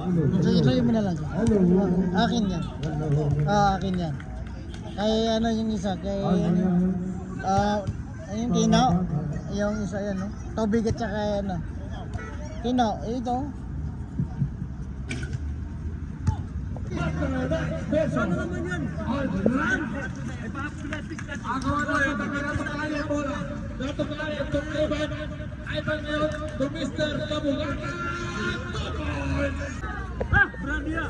Sa'yo mo na lang. Akin yan. Akin yan. Kay ano yung isa, kay yung Kino. Yung isa yan, no? Tubig at saka ano. Kino, ito. Ano naman yan? Agawan na yung Dato Kaya bola. Dato Kaya itong Ivan. Ivan ngayon to Mr. Kabugatan. Brandia.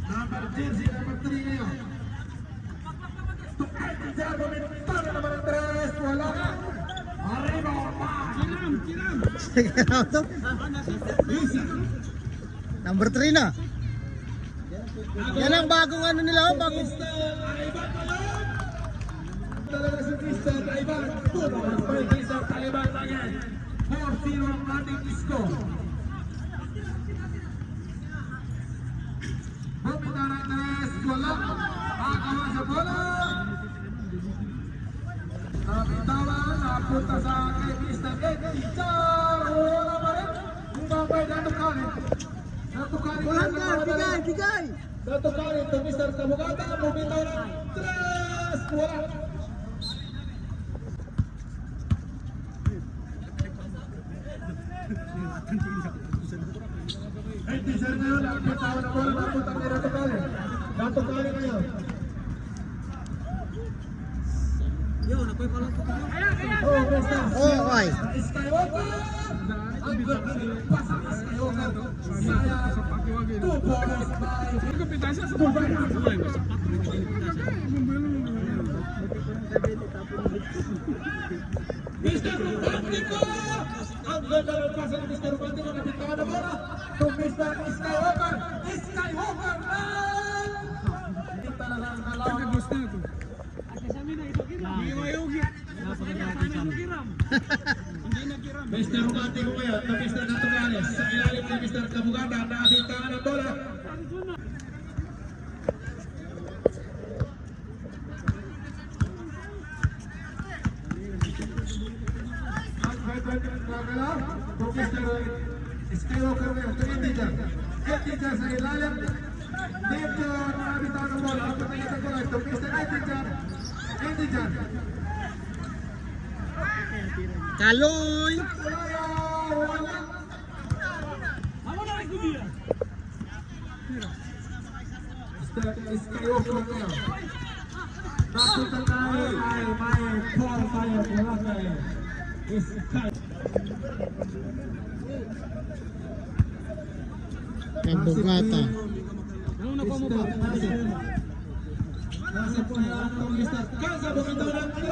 Number jersey, number 3 ngayon. Tukay si Jarbo, Mentana naman ang 3. Wala ka. Arriba, Kiram. Number 3 na. Yan ang bagong ano nila, bagong talaga si Mr. Ivan. Mr. Ivan again. 4-0 ang ating score. Bumitaw ng 3, wala. Agawan sa bola. Nabitawan, napunta sa kay Mr. Eddie Char. Wala pa rin. Bumabay na tukanin. bigay. Dato Kaya to Mr. Kabugatan. Bumitaw ng 3, wala. Ay, teaser na yun. Ang bitawan na bola. Napunta kay Dato Kaya. Dato Kaya ngayon. Oh, Mr. Oh, ay. Skywalker! Ang ganda pasa ng Skywalker. Sayang. 2 balls by Mr. Romantico! Ang ganda ng pasa ng Mr. Romantico. Nabitawan na bola. To Mr. Skywalker. Skywalker na! Hindi talaga ang dalawa. Mr. Romantico ngayon na Mr. Natugales sa ilalim ni Mr. Kabugatan na abintangan ng bola. Ang gagala to Mr. Skywalker ngayon to Indijan. Indijan sa ilalim dito na abintangan ng bola. Ang pagkakita ko lang to Mr. Indijan. Kaloy. Skywalker ngayon. Napunta tayo ay may call tayo mula kay Sky. Kabugatan. Nasa po na ang Mr. Kaza, bumitaw ng 3!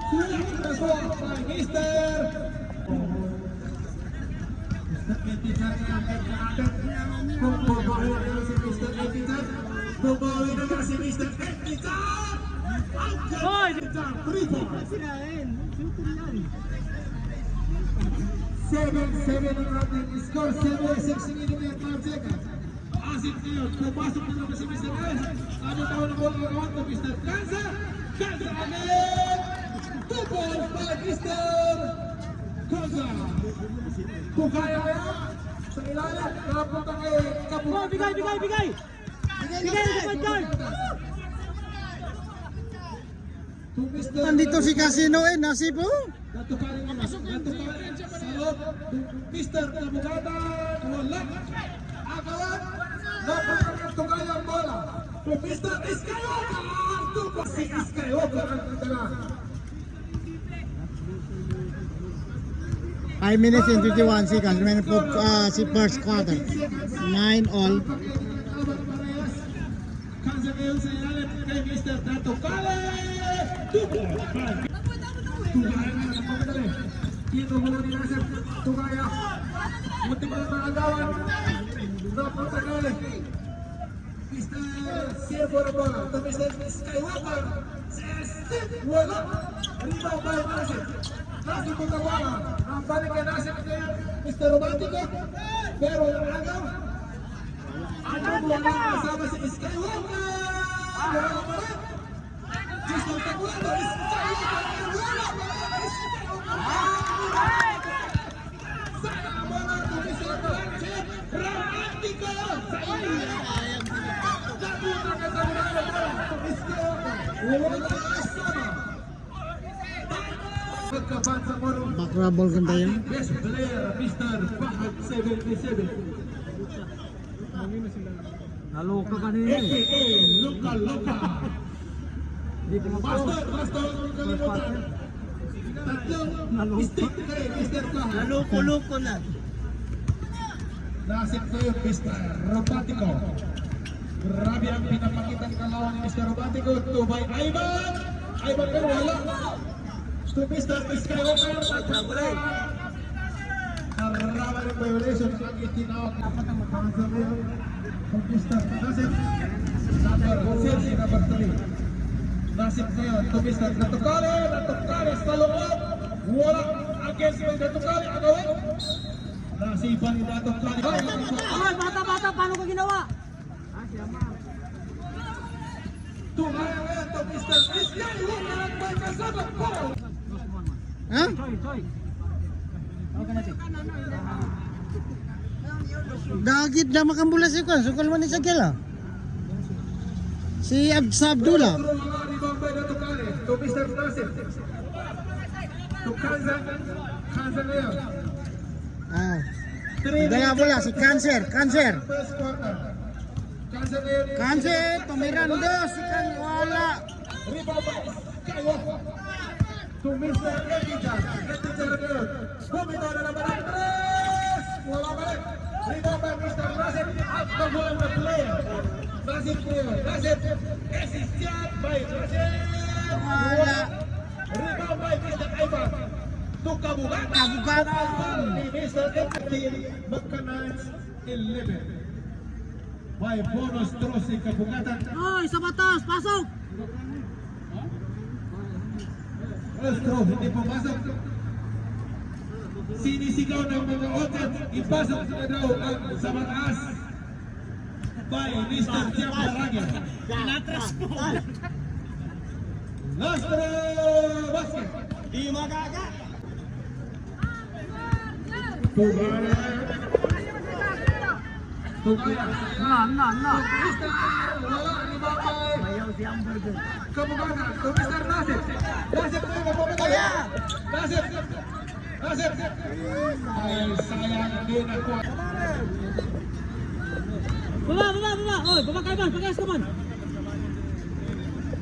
Sulit na po kay Mr. Etijan ang kagkaagad. Kung babawi na si Mr. Etijan, babawi na si Mr. Etijan! Ang Etijan, 3 points! 7-7 ang ating score, 7-6 minutes and 5 seconds. Asik ngayon, pumasok na naman si Mr. Kaza. Ano taon na bola nagawa to Mr. Kaza? Kaza again! 2 balls by Mr. Kaza. Kung kaya kaya, sa ilalim, nakapunta kay Kabugatan. Bigay! Bigay sa point guard! To Mr. Nandito si Casino nasib po. Dato Kaya naman, Dato Kaya sa loob, to Mr. Kabugatan, wala. Agawan, napunta kay Tugay ang bola. To Mr. Skywalker, si Skywalker ang kagala. 5 minutes and 51 seconds. When si first quarter. 9 all. Kaza ngayon sa ilalim kay Mr. Dato Kaya. 2 balls. Tugaya na napagdali. Dito mo ni Nasir. Tugaya. Munti pa ng agawan. Napunta kay Mr. Siervo na bola. To Mr. Skywalker. Wala. Rebound by Nasir. Nasir po na bola. Ang balik kay Nasir ngayon. Mr. Romantico. Pero ang agaw. Ano mo na kasama si Skywalker. Wala pa rin. Just ang tagwalo. Skywalker. Wala pa rin. Skywalker. Sana Pagkaban sa Moro. Bakrabol kan tayo. Best player, Mr. Fahad 77. Naloka kanina eh. AKA Luka Luka. Master, kalimutan. Tatlong stick kay Mr. Fahad. Naluko-luko na. Nasip ko yung Mr. Romantico. Grabe ang pinapakitang kalawan ni Mr. Romantico. Tubay Ivan. Ivan pero wala. To Mr. Skywalker. Narama ng violation ang itinawag. Dapat ang makansar ngayon. To Mr. Nasip. Number 3. Nasip ngayon. To Mr. Natukali. Natukali sa loob. Wala. Against yung Natukali. Agawin. Nasipan ni Natukali. Ay, bata-bata, paano ka ginawa? Tumaya ngayon to Mr. Iskay. Huwag na lang may kasama po. Ha? Choy. Okay natin. Dagit na makambula si Kwan. Sukal man ni Sagel ah. Si Abdullah. Turun mga ni Bombay Natukali. To Mr. Nasip. To Kanza. Kanza ngayon. Ah. Dala bola si Cancer. First quarter. Kanza ngayon. Cancer, tumiran dos si Kan wala. Rebound by Skywalker. To Mr. Editor. Editor ngayon. Bumitaw na naman ang tres. Wala balik. Rebound by Mr. Nasip. At nabulang na player. Nasip ngayon. Nasip. Assisted by Nasip. Wala. Rebound by Mr. Ivan. To Kabugatan. Kabugatan. Ni Mr. Editor. Magkanans 11. May bonus throw si Kabugatan. Oy, sa batas, pasok! Bonus throw, hindi pumasok. Sinisigaw ng mga audience, ipasok sa daw ang sa mataas. By Mr. Jeff Barangay. Pinatras mo! Last throw, basket. Di magaga! Tugaya. Tugaya. Na. Mr. Wala, ni Babay. Ayaw si hamburger. Kabugatan, to Mr. Nasip. Nasip ko yung kapagaya. Nasip. Ay, sayang din ako. Baba! Oy, baba kayo man, pagkayas ka man!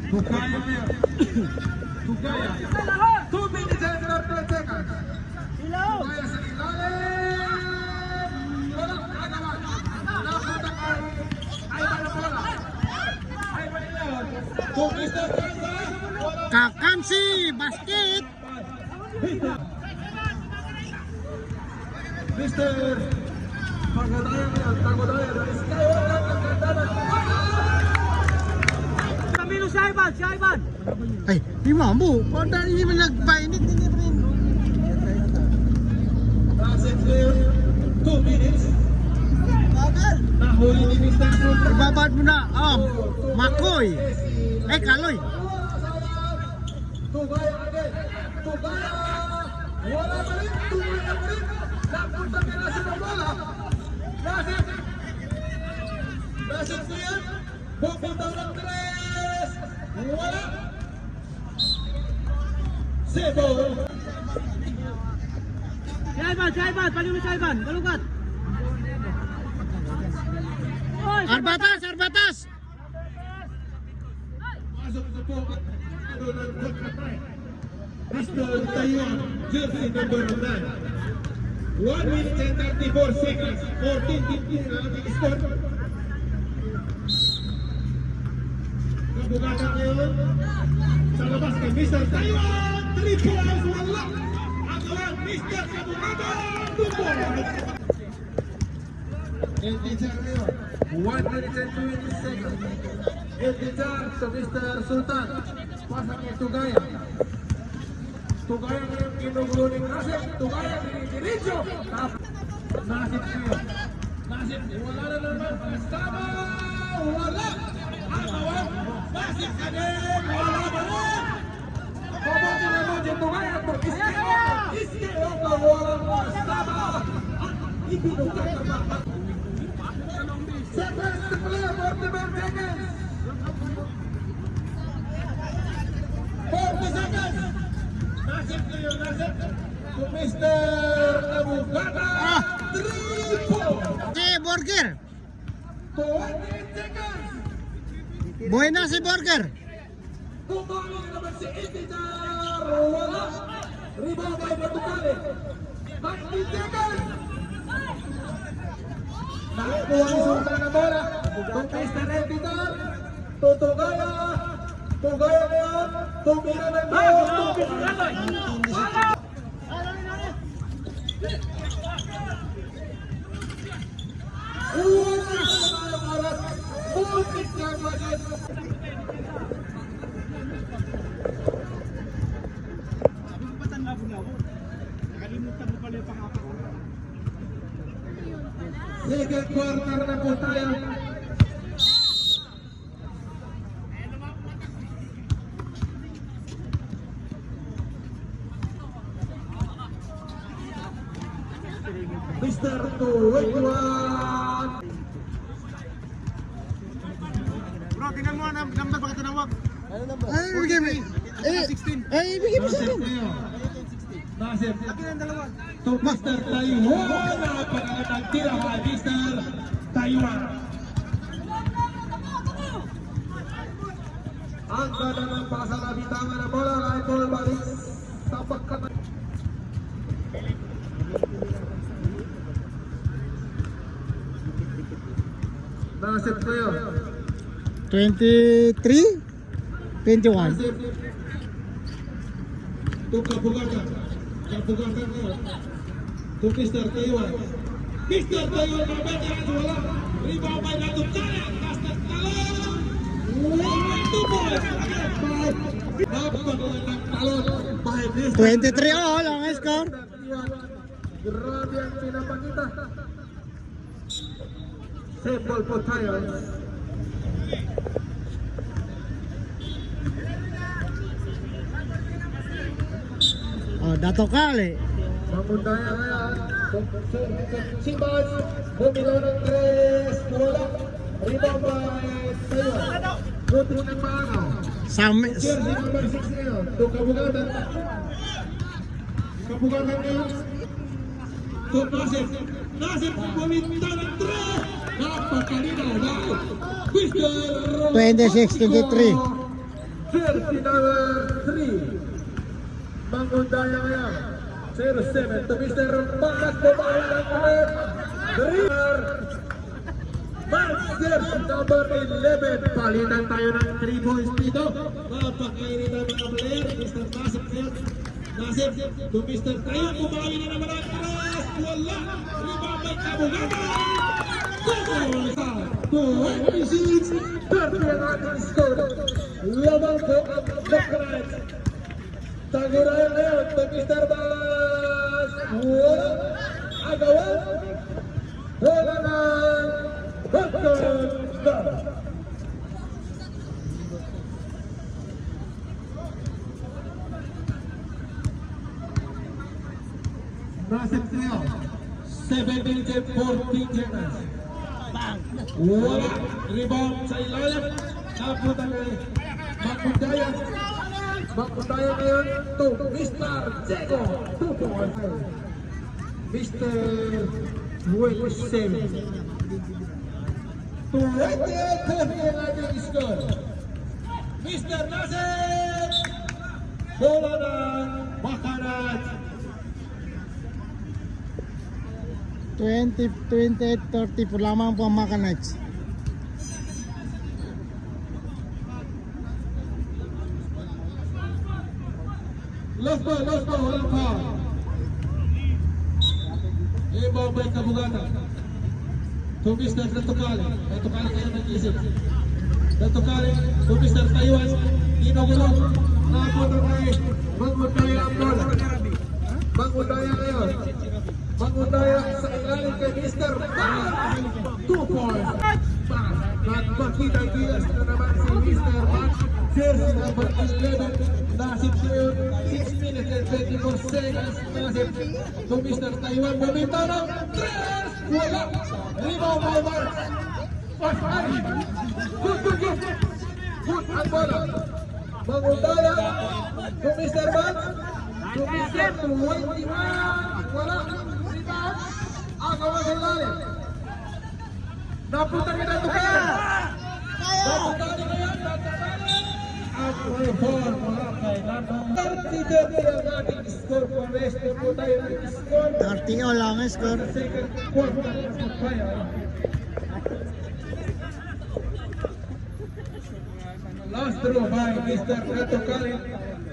Tugaya ngayon. Tugaya. 2 minutes and 30 seconds. Ilaw! Tugaya sa ilalim. Wala, agawan. Napunta kay Ivan na bola. Ivan ilaw. To Mr. Kanza. Wala. Kakansi basket. Mr. Tagodaya dari Skywalker nagkandanan. Camilo si Ivan! Ay, di mampu. Pada ini nagpainit ini rin. Nasib clear. 2 minutes. Nahuli ni Mr. Sultan. Ibabad mo na. Makoy. Kaloy. Tugaya again. Tugaya. Wala pa rin. Tugaya pa rin. Napunta kay Nasib ang bola. Nasib clear. Pupunta ng tres. Wala. Sebo. Si Ivan! Paliw si Ivan! Galugat! Oy! Arbatas. Masuk sa pocket. Doon pagkatay. Mr. Taiwan, jersey number 9. 1 minute and 34 seconds. 14-15 na ating score. Kabugatan ngayon. Sa labas kay Mr. Taiwan. 3 points, wala. Ang kawan, Mr. Kabugatan. 2 points. And teacher ngayon. 1 minute and 20 seconds. And teacher sa Mr. Sultan. Pasang kay Tugaya. Tugaya ngayon kinugulo ni Nasib. Tugaya dinidiretso. Nasib ngayon. Nasib, wala na naman. Sama! Wala! Ang kawan, Nasib ka din! Wala ba rin? Pabuti na mo dyan Tugaya. Iske o kawalan mo. Sama! Ibinugay ka ba? Seconds to play, 41 seconds. 40 seconds. Nasib ngayon, Nasib. To Mr. Abugada. 3 points. Si Burger. 28 seconds. Buhay na si Burger. Kumali na naman si Itijar. Wala. Rebound by Batukale. 19 seconds. Nakakuha ang sultan na bola. Kung Mr. Itijar. Tutugaya. Tugaya ngayon. Tumira ng bola. Second quarter na po tayo. Mr. 21. Bro, tingnan mo ang number baka tinawag. Ay, ibigay mo. Ay, ibigay mo sa Nasib akin. kayo. Nasib. Akin ang dalawa. To Mr. Taiwan. Napakagandang tira kay Mr. Taiwan. Ang ganda ng pasa na bitangan ng bola kay Paul Baris. Tapak ka na. Nasib kayo. 23? 21. Nasib. To Kabugatan. Kabugatan kayo. To Mr. Taiwan. Mr. Taiwan mabenta ang wala. Rebound by Batukale. Taas ng talon. Ito po. Napakagandang talon by Mr. 23 all ang score. Grabe ang pinapakita. Simple po tayo. Oh, Dato Kale. Mamundaya ngayon. Si Bas, bumilo ng 3. Wala. Rebound by Taiwan. Buti ng maagaw. Jersey number 6 ngayon. To Kabugatan. Kabugatan ngayon. To Nasib. Nasib buminta ng 3. Napakalinaw na. Mr. 26-23. Jersey number 3. Mangundaya ngayon. 07 to Mr. Bakas. Babae ng 3. Jersey number 11. Palitan tayo ng 3 points dito. Mapakainit ang mga player. Mr. Nasib ngayon. Nasib to Mr. Tayo. Kumain na naman ang 3. Wala. Rebound by Kabugatan. 26. 30 ang ating score. Lamang po ang Bakraj. Tagurayan ngayon to Mr. Bas. Wala. Agawan. Wala na. Nasib kayo. 7 minutes and 14 seconds. Wala. Rebound sa ilalim. Napunta kay Makundaya. Makundaya ngayon to Mr. Jego. 2-5. Mr. 27. 28-30 ang ating score. Mr. Nasib. Bola ng Bakanat. 28-30 po lamang po ang Maka Knights. Lost ball, walang foul. Ibabay Kabugatan. To Mr. Datukale. Datukale kayo nag-isip. Datukale, to Mr. Taiwan. Inagulong. Napunta kay Mangundaya ang bola. Mangundaya ngayon. Mangundaya sa ilalim kay Mr. Bang. 2 points. Bang. Nagpakita Diaz na naman si Mr. Bang. Jersey number 11. Nasib ngayon. 6 minutes and 24 seconds. Nasib to Mr. Taiwan. Bumita ng 3. Wala. Rebound by Bang. Pasari. Good. Good ang bola. Mangundaya to Mr. Bang. Mr. 21. Wala nang rebound. Agawan sa ilalim. Napunta ka na ito kaya. Napunta ka na yan. Ang reform mga kailangan. 30-30 ang ating score for rest. Po tayo ng score. 30 all lang ang score. Second quarter of fire. Last throw by Mr. Reto Cali.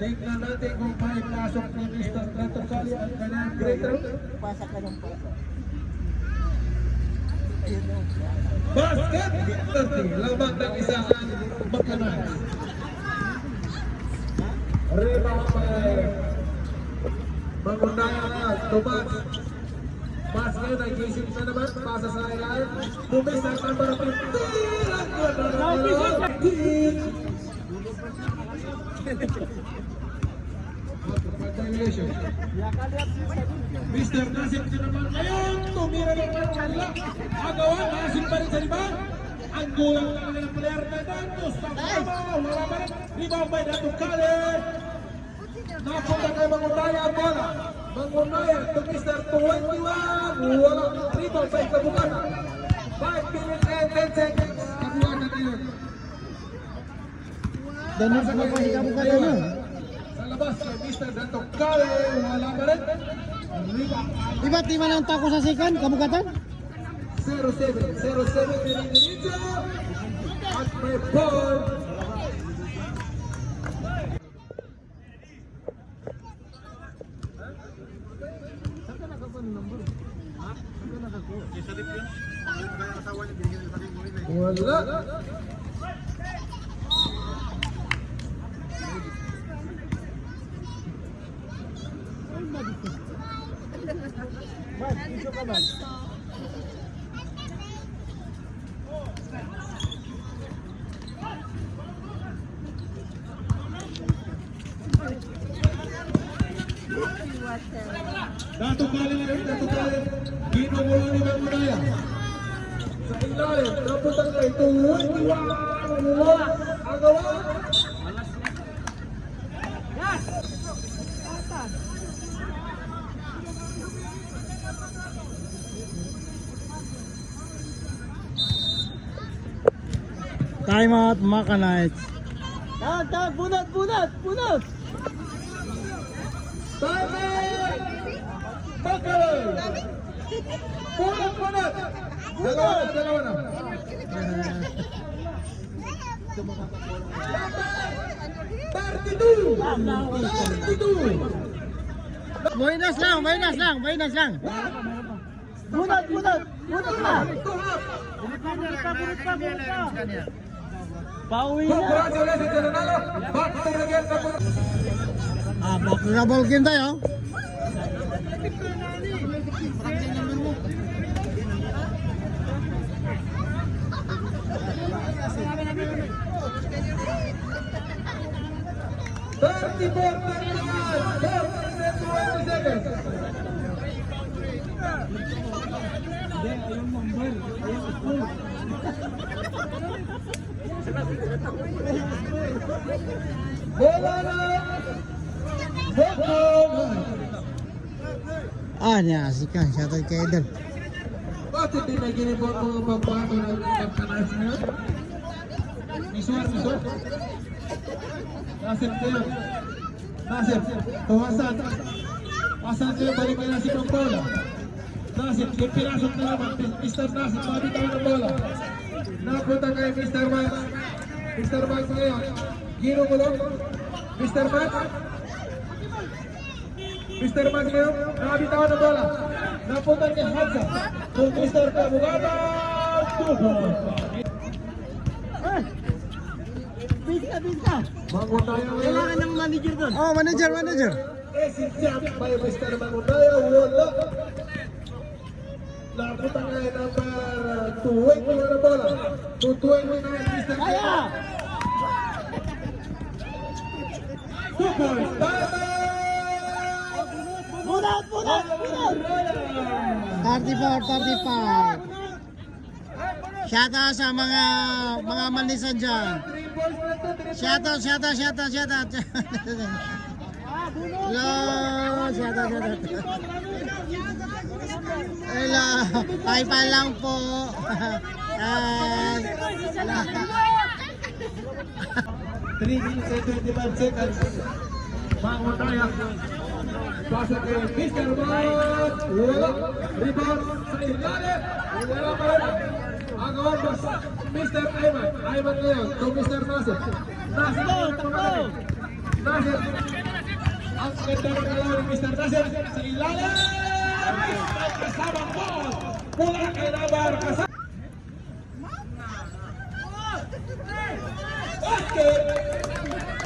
Tingnan natin kung may pasok ni Mr. Reto Cali ang kanyang great throw. Pasa ka ng pasa. Basket 30. Laban ng isang Bacanay. Rebound by Mangunaya na Tomas. Basket ay gising na naman. Pasa sa ilalim. Bumis ang number 15. Mr. Nasib din naman ngayon. Tumira ng kanila. Agawan, Nasib pa rin sa rebound. Ang gulang lang ng player na Dantos. Wala pa rin. Rebound by Dato Kale. Napunta kay Mangunaya ang bola. Mangunaya to Mr. 21. Wala rebound sa ikabukana. 5 minutes and 10 seconds. Kabukana ngayon. Danos mo pa ikaw ka na. Sa labas kay Mr. Dato Kale. Wala pa rin. Rebound. Iba tima ng tako sa second, kabukatan? 0-7 Diretso at may ball. Wala. Dato Kale. Ginugulo ni Mangunaya. Sa ilalim, napunta kay 21. Agawan. Time out, Maka Knights. Tag, bunot! Time! Bakal! Punat! Dalawa na. 32! Buenas lang. Bunot na. Pauwi na. Congratulations, Nanalo! Back to the game. Back game tayo. Bola na! Niasikan. Shoutout kay Idol. Bakit di na ginibot mga pambato ng kanas na? Miswar. Nasib kayo. Tuwasan. Pasan kayo, balik kayo Nasib ang bola. Nasib, yung pinasok na naman. Mr. Nasib, mabitaw ng bola. Napunta kay Mr. Max. Mr. Max ngayon. Ginugulong. Mr. Max. Mr. Max ngayon. Nakabitaw ng bola. Napunta kay Hadza. Kung Mr. Kabugata. Bisa. Mangunaya ngayon. Kailangan ng manager doon. Oh, manager. Si jump by Mr. Mangunaya. Wala. Napunta ngayon number 21 na bola. 229 Mr. Kaya! 2 points. Bunot! 34-35. Shoutout sa mga manisan dyan. 3 points na to. Shoutout. Hello, shout out. Hello, bye pa lang po. Hi. 3 minutes and 25 seconds. Mangutaya. Pasa kay Mr. Bot. Wala. Rebound sa ilalim. Wala pa rin. Ang orbas. Mr. Ayman. Ayman ngayon. To Mr. Nasir. Nasir. Nasir. Ang ganda ng galaw ni Mr. Nasir. Sa ilalim. Kasama ball. Mula kay Nabar. Kasama. Okay.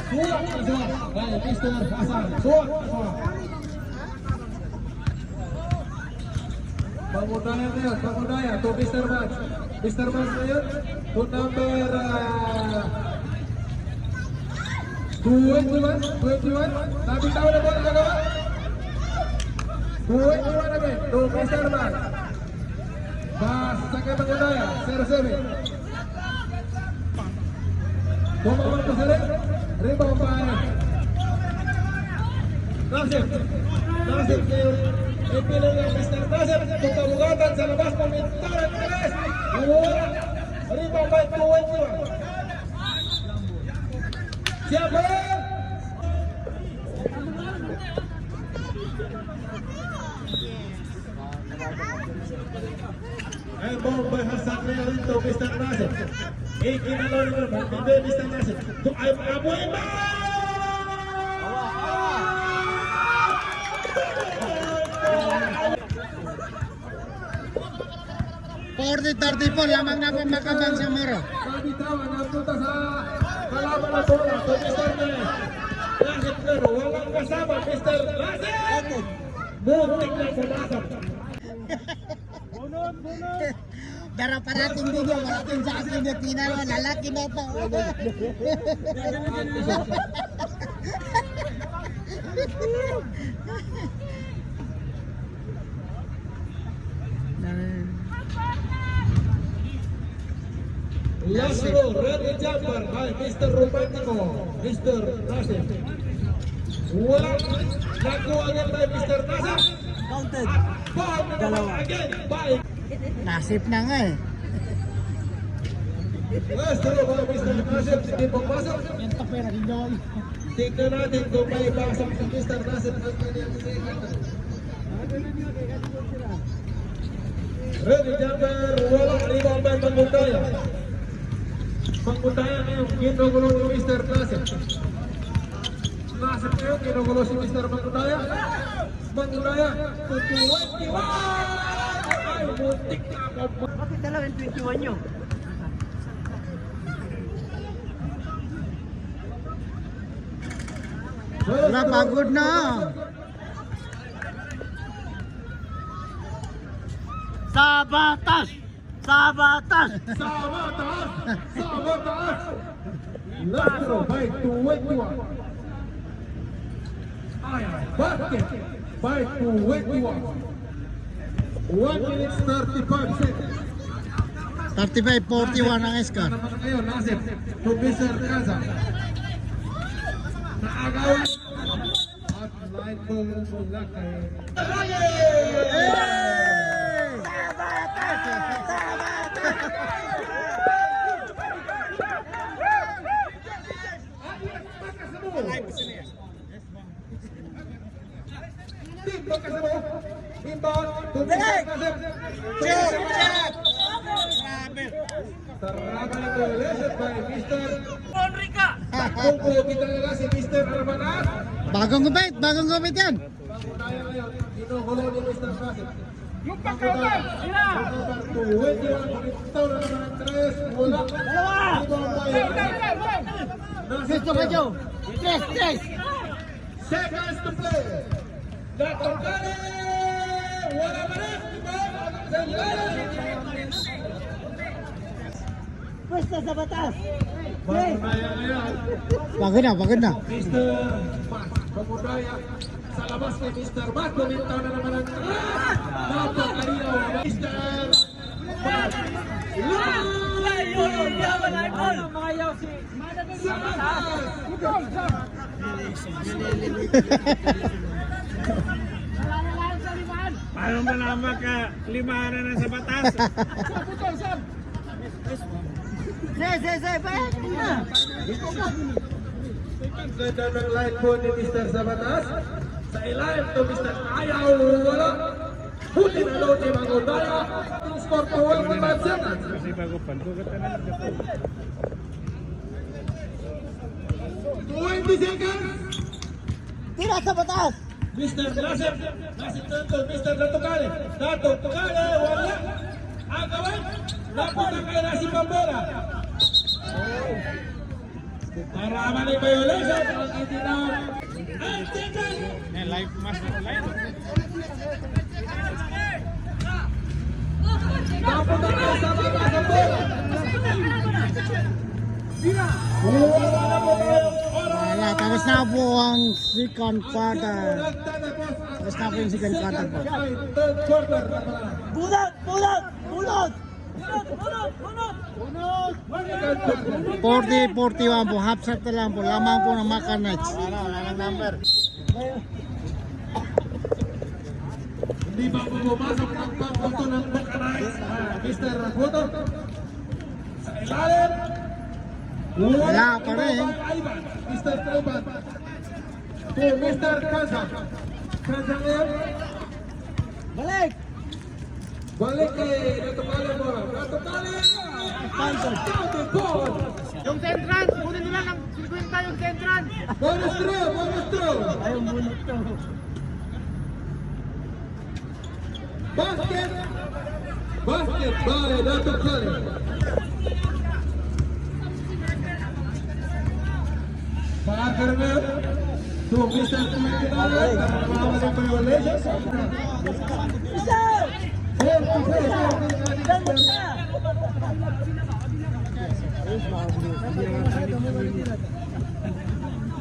Suwak na suwak. Baik, Mr. Hasan. Suwak na suwak. Pangudaya na yun. Pangudaya. To Mr. Max. Mr. Max na yun. To number 21. Tapi tahu na ba ang nagawa? 21 na ba? To Mr. Max. Basta kay Pangudaya. 0-7. Bumabang pa sila. Rebound pa. Nasir ngayon. Ipinay ng Mr. Nasir. Pagkabugatan sa labas. Pamintaran ka guys. Rebound pa. 21. Siapa? Ball by Hasan ngayon to Mr. Nasir. Ikinalon naman, hindi Mr. Nasir. To Abu Iman! 40-34, lamang na Makabang sa Moro. Kabitawan, napunta sa kalaban na bola. To Mr. Nasir pero walang kasama, Mr. Nasir! Muntik na pumasok. Pero parating din yung malaking sa akin na pinalo, lalaki na ito. Last row, ready jumper by Mr. Romantico, Mr. Nasir. Walang nakuha agad by Mr. Nasir. Counted. Ball naman again by Nasip na nga eh. last row by Mr. Nasir. Hindi pumasok. Yan tapera, hindi ako. Tingnan natin kung may pasok si Mr. Nasir ang kanyang second. Ready jumper, walang rebound by Mangutaya. Mangutaya ngayon, ginugulo ni Mr. Nasir. Nasir ngayon, ginugulo si Mr. Mangutaya. Mangutaya, tutuwan, ay, muntik na ako. Bakit dalawa yung 21 nyo? Wala, pagod na. Sa batas! Sa batas! Sama taas! Sama taas! Last row by 21. Basket by 21. 1 minute 35 seconds. 35-41 ang score. Naman ngayon, Nasir, to Mr. Kaza. Naagawan. At line ball mula kay... Teraban ito, lesson by Mr. Enrica! Kung kita nila si Mr. Armanas. Bagong gupit yan. Pangutaya ngayon, inuhulo ni Mr. Nasir. Yung pagkakas! Sila! Pagkakas to 21, pagkitaw na naman ang 3, wala. Dalawa! Rebound by Nasir. Gusto ka, Joe? Tres! Seconds to play. Natangkali! Wala pa rin! Sa ilalim! Pwesta sa batas! Pangutaya ngayon, Pagod na. Mr. Mas. Pangutaya sa labas kay Mr. Mas. Bumintaw na naman ang 3. Napakalinaw. Mr. Mas. Yaman na ipon! Mga yaw si... Sa batas! Paano malaman ka limahanan na sa batas? Ang ganda ng line po ni Mr. Sabatas. Sa ilalim to Mr. Ayaw wala. Buti na daw si Magudaya. Ang score po 1-5 seconds. Kasi bago pa. 20 seconds. Tira sa batas! Mr. Nasir Tanto, Mr. Datokale. Datokale, wala. Agawan. Napunta kay Nasi Pambera. Para mali violation ang itinaw. Ang second. Live mas live. Napunta kay sa mga bola. Wala na po tayo. Wala, tapos na po ang second quarter. Tapos na po yung second quarter po. Third quarter. Bulat! Bulat! Bulat! 40-41 po, half set na lang po, lamang po ng Maka Knights. Wala nang number. Hindi ba po pumasok ang pangpunto ng Bacanais? Mr. Raguto. Sa ilalim. Wala pa rin. Ivan, Mr. Treban. To Mr. Kansa. Kansa ngayon. Balik! Balik kay Datokale mo. Datokale! Yung Centran, kunin nila ng 50 yung Centran. Bonus throw! Bonus throw! Ayaw bunot to. Basket! Basket by Datokale. Parker ngayon. To Mr. Tumitinawa. Nakakamawa ng violation.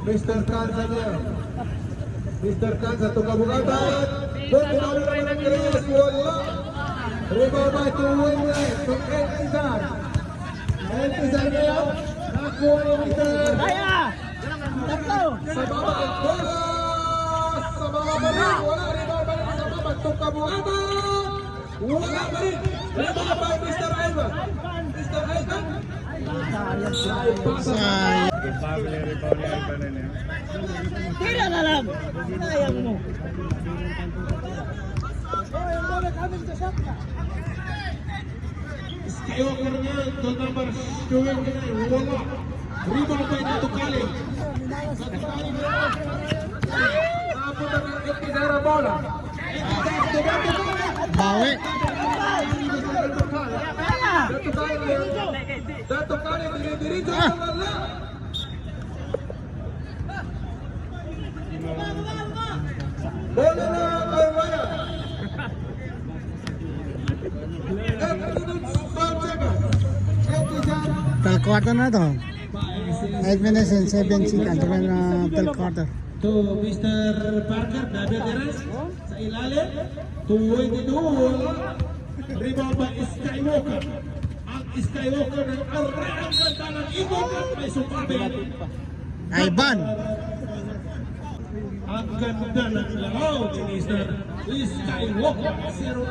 Mr. Kansa niya. Mr. Kansa to kabugatan. Kung kumawin naman ang Reyes, wala. Rebound by Tuwin Wright from Entizar. Entizar niya. Nakuha ni Mr. Tatlo! Sa baba ang bola. Sa baba balik. Wala. Rebound balik sa baba. To kabugatan. Wala balik. Rebound by Mr. Ivan. Mr. Ivan. Sayang. Tira na lang! Sayang mo. Skywalker niya, to number 12, wala. Rebound by Datokale. Datokale niya. Napunta ng Entizar bola. Entizar to Datokale. Bawi. Datokale diri-diretso na wala. Bola na kay Waya. 8 minutes, 5 seconds. Entizar. Third quarter na to. 8 minutes and 7 seconds. Ito na third quarter. To Mr. Parker, David Perez sa ilalim. Tuloy ni Duhol. Rebound by Skywalker. Ang Skywalker ng Alre. Ang ganda ng ikot at may sumabi. Ivan. Ang ganda ng laro ni Mr. Skywalker. 0-9.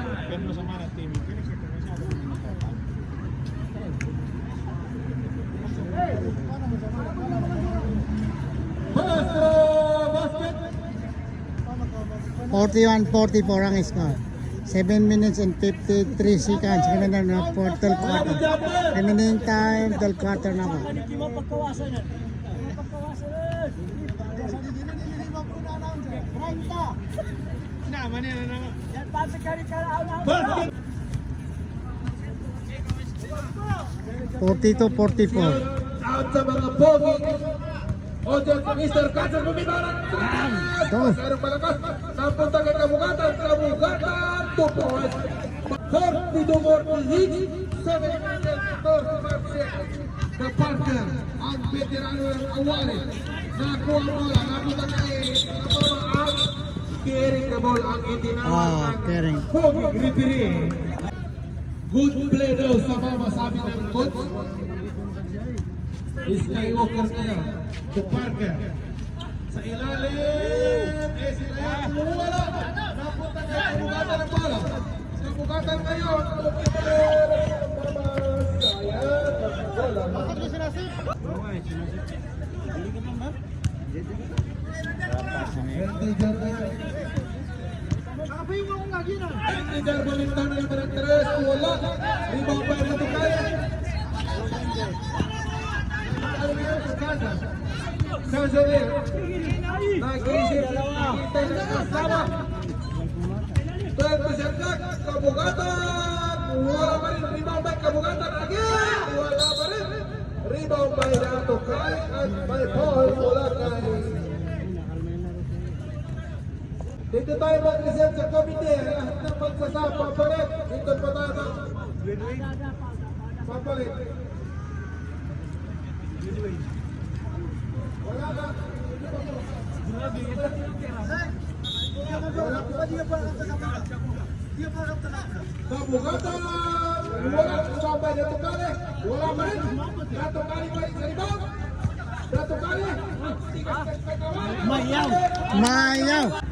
Basket. 41-44 ang score. 7 minutes and 53 seconds. Remaining na for third quarter. Remaining time, third quarter na po. Basket. 42-44. Out sa mga pogi. O dyan si Mr. Katzer bumitaran. Mayroong malakas. Napunta kay Kabugatan. Kabugatan. 2 points. 42-46. 7 minutes. 45 seconds. The Parker. Ang veterano ng awali. Nakuha ang bola. Napunta kay out. Carrying the ball ang itinawa. Carrying. Pogi referee. Good play daw sa mama sabi ng coach. Skywalker na yan. To Parker. Sa ilalim, sila yan wala. Napunta kayo, kabugatan ng bola. Kabugatan kayo, Nakapayong ako nga dyan ah. Entijar baliktad ng tres, wala. Rebound pa rin ito kaya. Sanzalir. Nag-isip. Hintay na kasama. 20 seconds. Kabugatan. Wala pa rin. Rebound by Kabugatan. Again. Wala pa rin. Rebound by Dato Kai. At by Paul. Wala kay. Dito tayo mag-reset sa committee. Lahat ng magsasama. Papalit. Dito pa tayo. Papalit. Wala ka. Kabugatan. Wala. Sabay Dato Kali. Wala pa rin. Dato Kali pa rin sa rebound. Dato Kali. Mayaw. Mayaw.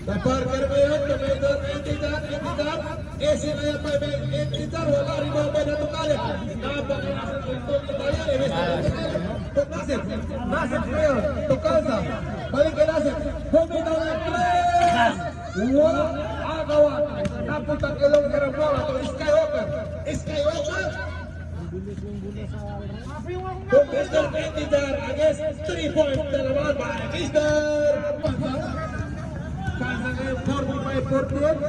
The Parker ngayon, Commander Entijar, Esinaya pa Entijar, wala rin mga may natukalit. Napakalasan ng Italia, Nasir, Nasir ngayon, Tukalsa, balik kay Nasir, bumitaw ng tres! Wala agawan, napuntang ilong ng bola, ito Skywalker, Skywalker! Commander Entijar against 3 points na naman by Mr. Kansa ngayon, 45-48.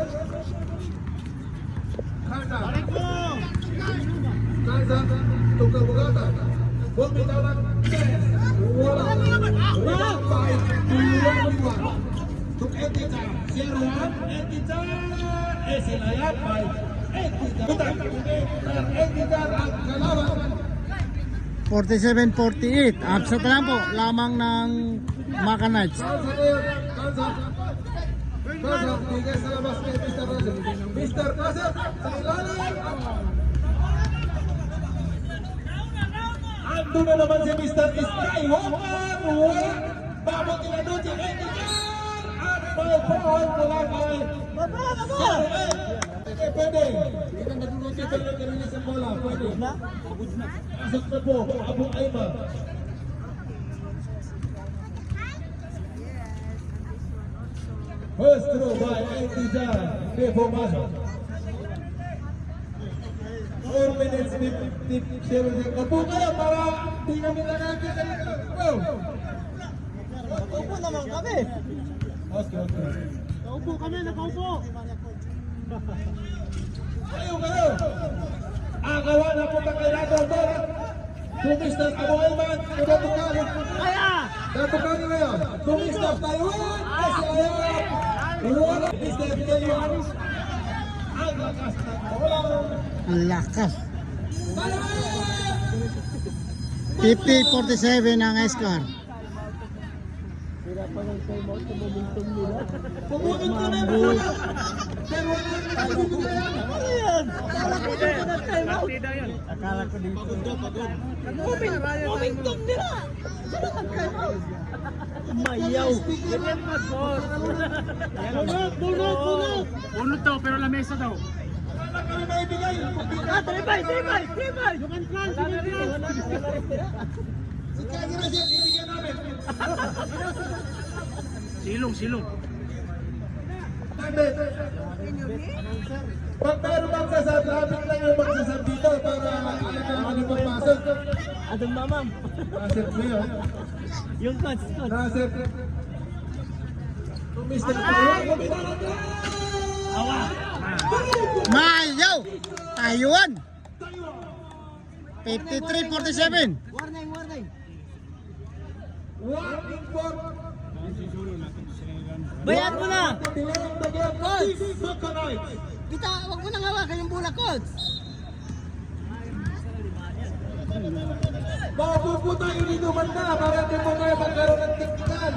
Kansa, Kabugatan. Bumitaw ng 10. Wala. 1-5. To Entijar. 0-1. Entijar. Silayan by Entijar. Entijar ang kalaban. 47-48. Absent lang po. Lamang ng Maka Knights. Kansa ngayon, Kansa. Kansa, bigay sa labas kay Mr. Nasir. Mr. Nasir, sa ilalim. Ando na naman si Mr. Skywalker. Wala. Babot nila doon si Entijar. At may pahal mula kay pwede. Kita nagulungkit sa kanina sa bola. Pwede. Asok na po. Abu Aima. First throw by Entijar. Before Mazo. 4 minutes 57 seconds. Opo kayo para di kami nakakita. Go! Nakaupo naman kami. Okay, okay. Nakaupo kami, nakaupo. Kayo! Agawan na po kay bola. Tumistas Abu Ayman. Dato Kali. Kaya! Dato Kali ngayon. Tumistas Taiwan. Esayan. Wala. Tumistas Taiwan. Ang lakas ng bola. Ang lakas. 50-47 ang score. Pumutot ko na yung bola. Pero wala na nakabibigyan. Ano yan? Akala ko dito na time out. Akala ko dito. Momentum nila. Sino nag-time out? Mayaw. Ganyan mas boss. Bunot. Bunot daw pero lamesa daw. Wala kami maibigay. Tribay. You can France. Si Kagi na siya, ibigyan namin. Silong. Pag meron magsasabi, traffic lang yung magsasabi dito para ano pagpasok. Adong mamam. Nasir mo yun. Yung coach. Nasir. Mr. Taiwan, kumitanong lang! Awa. Mayaw! Taiwan! 53-47. Warning. Warning for Bayad mo na. delaying the game. Coach. Buccaneers. Kita, wag mo nang hawakan yung bola, coach. Bago po tayo dito banda, para din po tayo magkaroon ng tikman.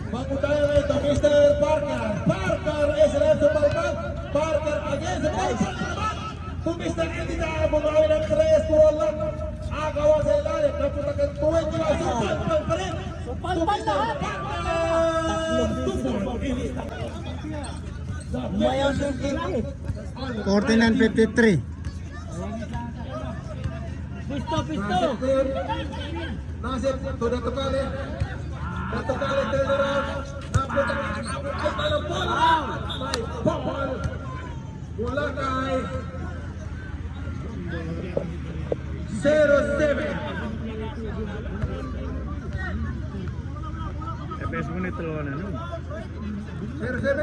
Bago tayo ito, Mr. Parker. Parker is left to Parker against the ball. Kung Mr. Entijar, bumawi ng 3 for Nakakawal sa ilalim. Napunta kang 21. Supal pa rin. Supal pa lahat. Umayaw siya sila eh. 49-53. Pisto. Nasir, sudah tukali. Natukali, turn around. Napunta kang ay palang bola. May ball. Wala kay 0-7. FPS mo nito ano? 0-7.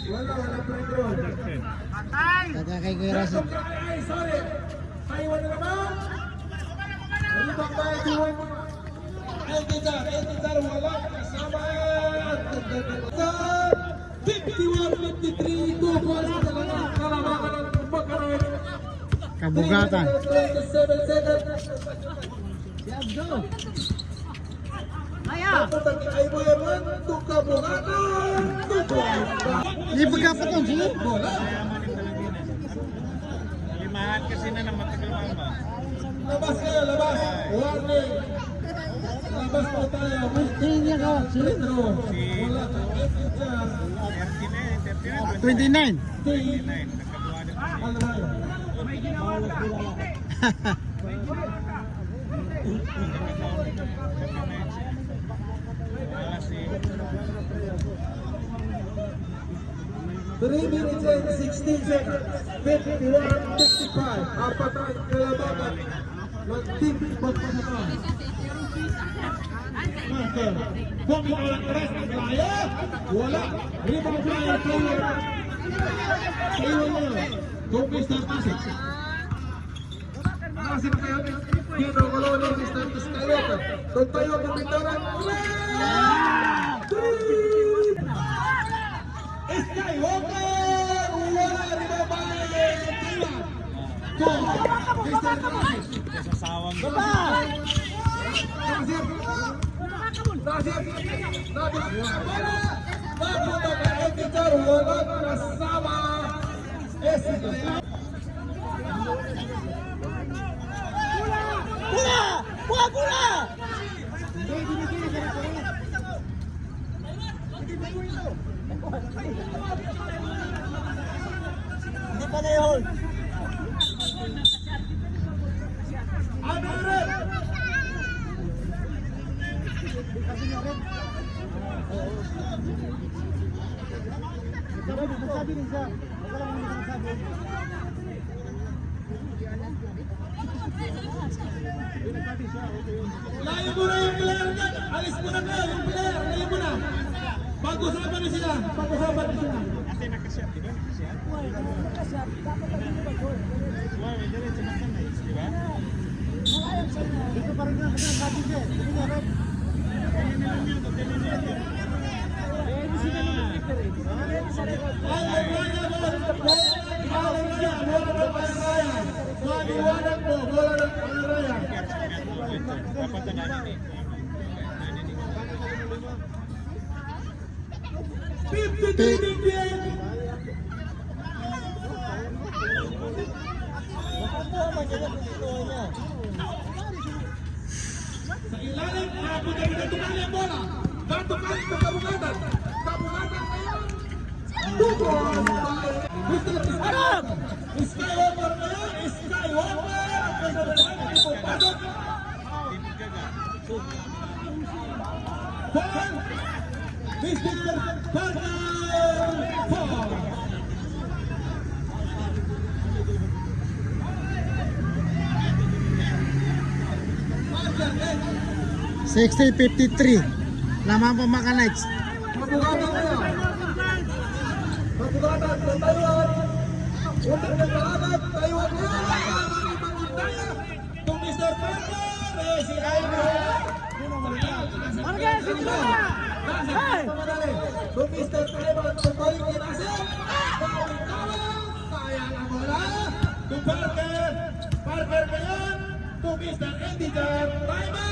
Wala free throw. Kaya kay Kuya Russell. Ay, sorry. Taiwan na naman. Rebound by Taiwan. Eltitar, wala kasama. 51-53, 2 points na lang ang kalamangan ng Bakaroon. Kabugatan. 27 seconds. Napunta kay Aibo Yaman, itong kabugatan. 2 points. Hindi pagkapatong siya. Bola. Limahan kasi na ng matagal mama. Labas kayo, labas. Warning. Labas po tayo. Hindi niya kawak siya. Free throw. Wala ka. 29. 39, nagkagawa na pa. Ano ba yun? Wala si 3 minutes and 16 seconds. 51-55. Apat ang kalabangan ng team Pagpapatan. Marker. Kung ito ang oras ng kaya, wala. Rebound player, player. Taiwan na yun. Kung Mr. Pasik. Nakasip kayo. Dino Coloni, Mr. Skywalker. Doon tayo ang pagpintaran. Skywalker! Wala rebound player. Taiwan. Kung Mr. Pasik. sasawang Nasir! Nasir! Napunta ka Eltitar, walang kasama. Pula! Hindi pa na yun. Layo mo na yung player niyan. Alis mo na kayo yung player. Layo mo na. Pag-usapan na sila. Pag-usapan na sila. kasi nakasyat, di ba? Nakasyat. Wala, may diretso na kan eh, di ba? Dito pa rin nga kasi sabi siya. Hindi nga rin. Maliwanag mo, bola ng Pangrayan. Dapat na nanin eh. 53-58. Sa ilalim, napunta rin ang tukali ang bola. Natukali ng kabugatan. Kabugatan ngayon. Tukol by Mr. Skywalker. Skywalker ngayon, Skywalker. Ang kasalanan ng pupasok. Foul. Mr. Parker. Foul. 60-53. Lamang po mga Knights. Kabugatan kayo. Kabugatan sa Taiwan. Unang nagpahagat, Taiwan na. Pangintaya. Kung Mr. Parker, si Aibo. Parker, si Taiwan! Hey! Kung Mr. Taiwan, pagbaling kay Nasir. Bawing-bawang, sayang ang bola. Kung Parker ngayon. Kung Mr. Eltitar, Taiwan.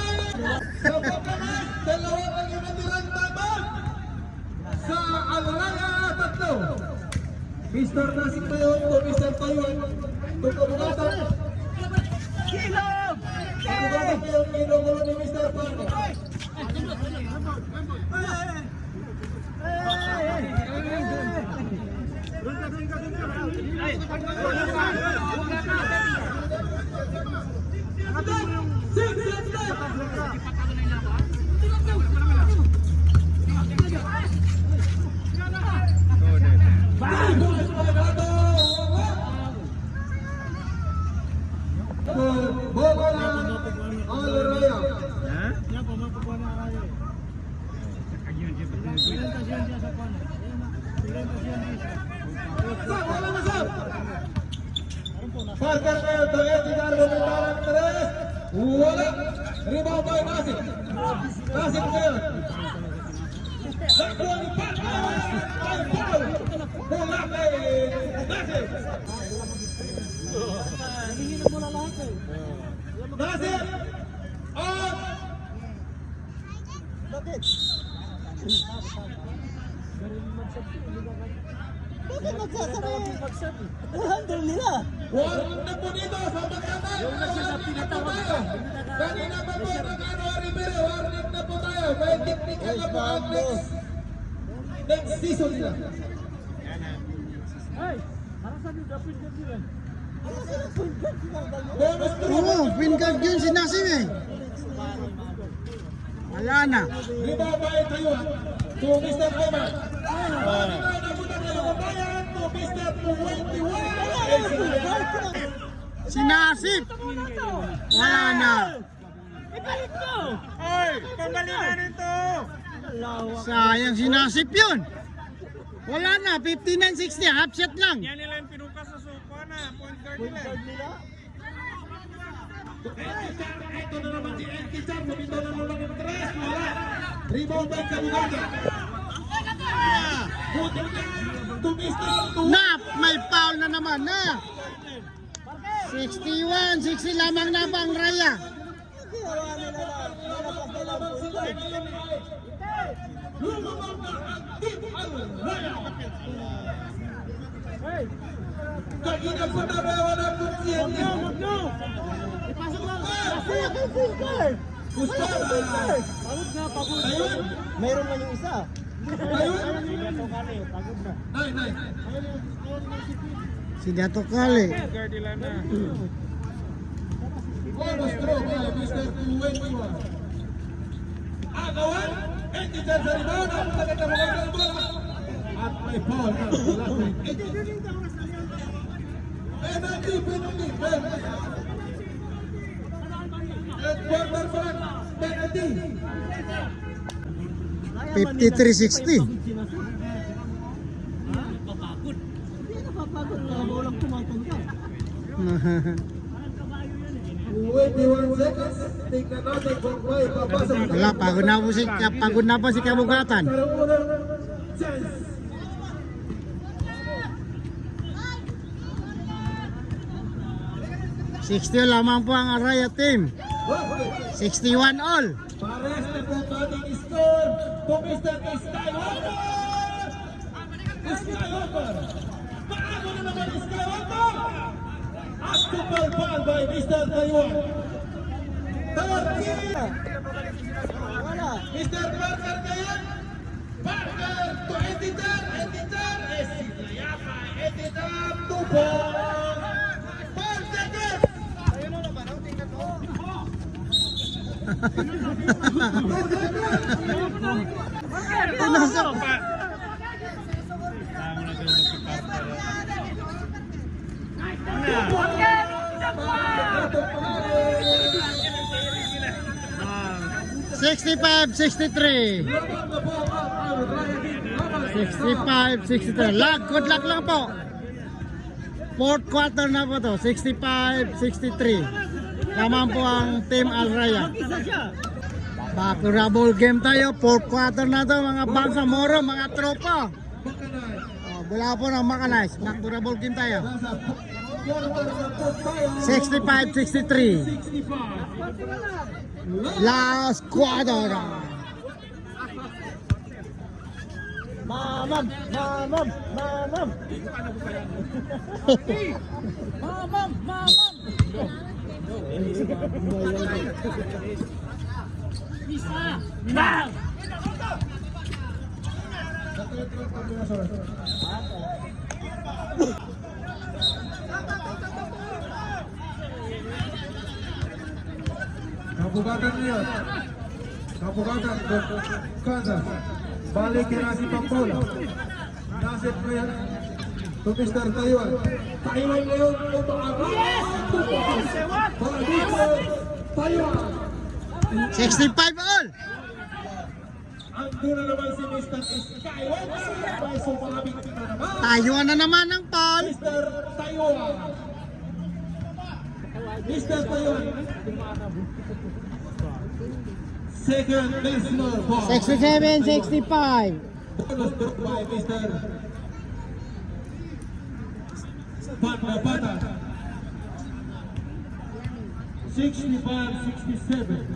Sa pagkakas, dalawang ang imatirang Taiwan. sa Alraya 3. Mr. Nasik Mayon to Mr. Tayuan to Kabugatan. Kilog! Kabugatan po yung ginugulo ni Mr. Parker. Bola Alraya. Yan, pamapakuha na arayo. Orientasyon dia sa kwan. Orientasyon dia. Sab, wala na sab. Parker Mayon to Edgar Bumitaran 3. Wala. Rebound by Nasik. Nasik Mayon. Nakuha ni Parker. Ay, foul. Bola kay Nasik. Hinihinap mo na lahat eh. Nasik. Out. Bakit? Bakit nagsasabay? Handle nila. Warning na po dito sa magkatay. Yung nagsasabi na tawag ka. Kanina pa po nag-ano Rivero. Warning na po tayo. May technical na po ang next season nila. Ay, parang sabi yung point guard nila. Ano sila point guard? Bonus throw. Oo, pin guard yun si Nasim eh. Wala na. Rebound by Tayuan to Mr. Ayman. Kanina na po na tayo kabayan to Mr. 21. Si Nasip. Wala na. Ibalik mo! Ay, panggalingan ito! Lawak. Sayang si Nasip yun. Wala na, 59-60, half shot lang. Yan nila yung pinukas sa sopa na. Point guard Point nila. guard nila? Ito na naman si Enki Chan. Pumito na naman ng 3. Wala. Rebound by Kabugatan. Butik na to Mr. 2. Na, may foul na naman na. 61-60 lamang na bang Raya. Ginawa nila lahat. Nilapag nila ang point guard. Lumabang na ang Team Alraya. Hey, Kanina po na bayawan ang kutsiyente. wag no! Ipasok lang! Kasi yung point guard! Gusto Wala yung point guard! Pagod na, pagod. Ayun. Mayroon man yung isa. Ayun. Pagod na. Nay. Si Dato Kali. Guard nila na. Bonus throw by Mr. 21. Agawan. Enki Chan sa rebound. Ang nagkakamukan ng bola. At may foul na. Wala po. Penalty. At quarter back. Penalty. 53-60. Papagod. Hindi napapagod na walang tumatanggal. 21 seconds. Tingnan natin kung may papasok. Wala, pagod na po si Kabugatan. Karoon unang chance. $60 lamang po ang Araya team. 61 all. Pares na po ating score to Mr. Skywalker! Skywalker! Paano na naman Skywalker? At kupal-pal by Mr. Taiwan. 13! Wala. Mr. Parker ngayon. Parker to editor. Esitayapa, editor, 2 points. Parker! Pinasok. Ah, 65-63. 65-63. Good luck lang po. Fourth quarter na po to. 65-63. Lamang po ang Team Alraya. Isa siya. Bakurable game tayo. Fourth quarter na to mga bangsa moro, mga tropa. Wala po ng Makanais. Bakurable game tayo. 65-63. Last quarter. Mamam! Mamam! Mamam! Mamam! Mamam! Isa! Bang! Kabugagan niya. Kabugagan. Kansas. Balik kina si Pampola. Nasib ko yan. To Mr. Taiwan. Taiwan ngayon. Para dito. Taiwan. 65 all! Ando na naman si Mr. Skyward. May sumabing na naman. Tayo na naman ng Paul. Mr. Taiwan. Mr. Taiwan. Second decimal ball. 67, 65. Bonus drop by Mr. Patapata. 65-67.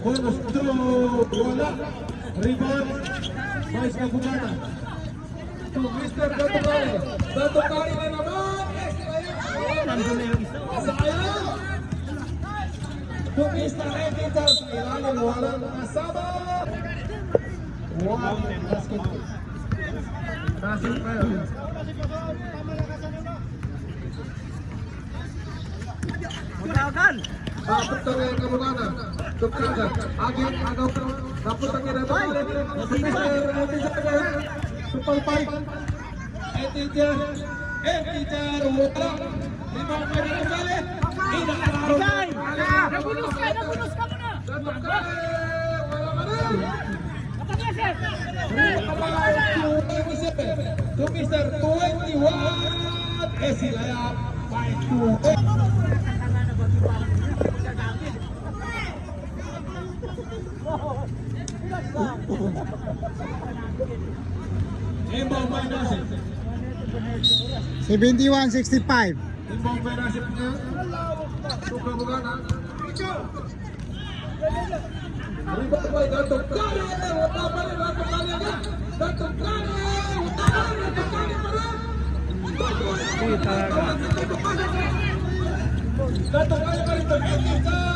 Bonus throw. Wala. Rebound. Vice Kabugana. To Mr. Datokari. Datokari na naman. Sayang. To Mr. Editor. Sa ilalim. Walang nakasama. One basket. Nasib kayo. Magagan! Dapat tayo ang Kabugana. Tukada. Agit. Agaw. Dapat ang kinabalik. Supalpay. Editor. Editor. Wala. Lima ka rin ang balik. Igay! Nagulos ka! Nagulos ka muna! Wala ka rin. Kapag-esip! To Mr. 21 Esilaya 5-2. Imbang by Nasib. 71, 65. Imbang by Nasib niya. Suka Bugana. Rebound by Dato Kare. Wala pa rin Dato Kare agad. Dato Kare. Wala pa rin Dato Kare pa rin. Dato Kare pa rin. Dato Kare.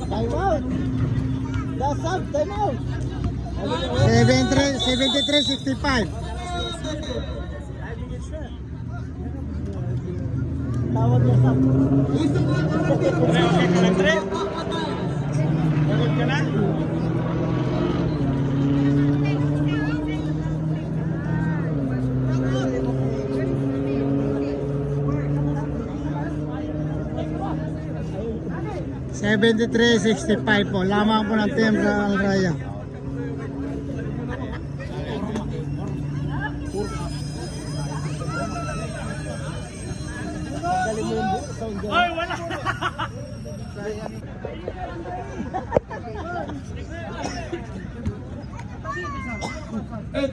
Time out! That's up! Time out! 73, 65. Tawag na stop. Pagod ka na? 73-65 po. Lamang po ng Team Real Raya. Ay, wala!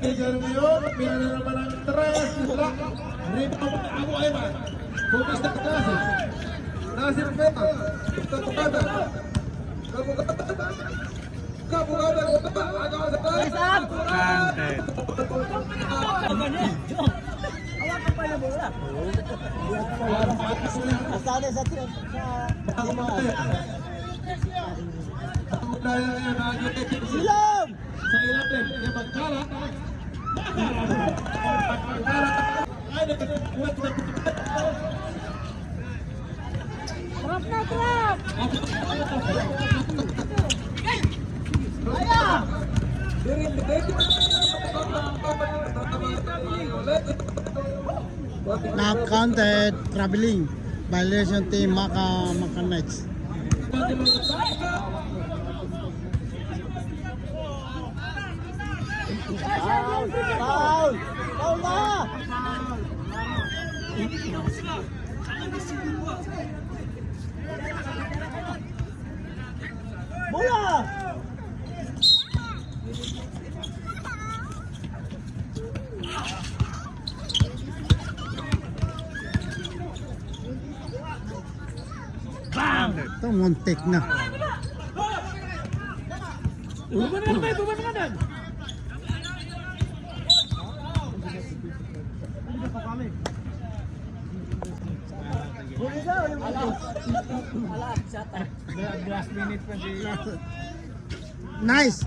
Tignan mo yun, pinala naman ang 3, wala. Rebound na Abu Ayman. Focus na Nasib. Nasib Peta. Kabugada. Kabugada. Kabugada. Agaw sa tayo. Hawakan pa na bola. Asali sa tiro. Bago matay. Ang daya niya nagigit Silong! sa ilalim. Kaya magkala. Ay, nagkulat na. Trap na trap! Aya! Not counted. Traveling. Violation team Maka Knights. Foul! Foul! Foul na! Bola! Ito, muntik na. Buban ka na, buban ka na. Nice!